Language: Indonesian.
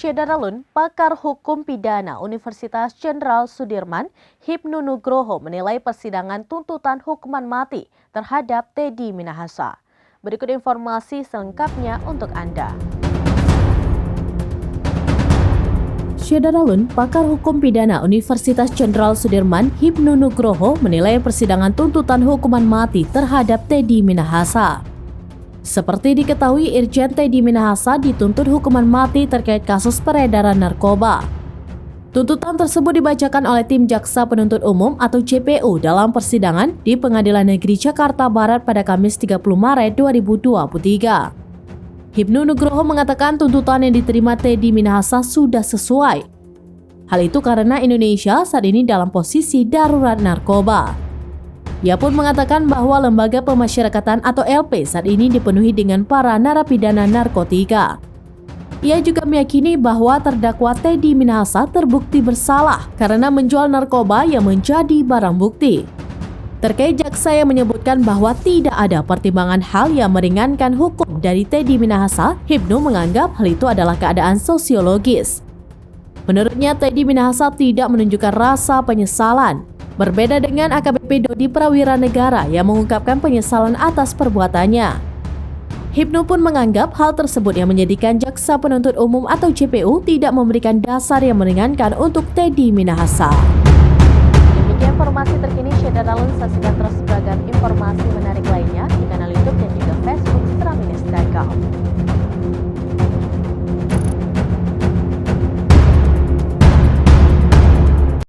Syedaralun, pakar hukum pidana Universitas Jenderal Sudirman, Hipnu Nugroho menilai persidangan tuntutan hukuman mati terhadap Teddy Minahasa. Berikut informasi selengkapnya untuk Anda. Syedaralun, pakar hukum pidana Universitas Jenderal Sudirman, Hipnu Nugroho menilai persidangan tuntutan hukuman mati terhadap Teddy Minahasa. Seperti diketahui, Irjen Teddy Minahasa dituntut hukuman mati terkait kasus peredaran narkoba. Tuntutan tersebut dibacakan oleh tim Jaksa Penuntut Umum atau JPU dalam persidangan di Pengadilan Negeri Jakarta Barat pada Kamis 30 Maret 2023. Hipnu Nugroho mengatakan tuntutan yang diterima Teddy Minahasa sudah sesuai. Hal itu karena Indonesia saat ini dalam posisi darurat narkoba. Ia pun mengatakan bahwa lembaga pemasyarakatan atau LP saat ini dipenuhi dengan para narapidana narkotika. Ia juga meyakini bahwa terdakwa Teddy Minahasa terbukti bersalah karena menjual narkoba yang menjadi barang bukti. Terkait jaksa yang menyebutkan bahwa tidak ada pertimbangan hal yang meringankan hukum dari Teddy Minahasa, Hipnu menganggap hal itu adalah keadaan sosiologis. Menurutnya, Teddy Minahasa tidak menunjukkan rasa penyesalan. Berbeda dengan AKBP Dodi Prawira Negara yang mengungkapkan penyesalan atas perbuatannya. Hipnu pun menganggap hal tersebut yang menjadikan Jaksa Penuntut Umum atau JPU tidak memberikan dasar yang meringankan untuk Teddy Minahasa. Demikian informasi terkini, Syedaralun, saksikan terus beragam informasi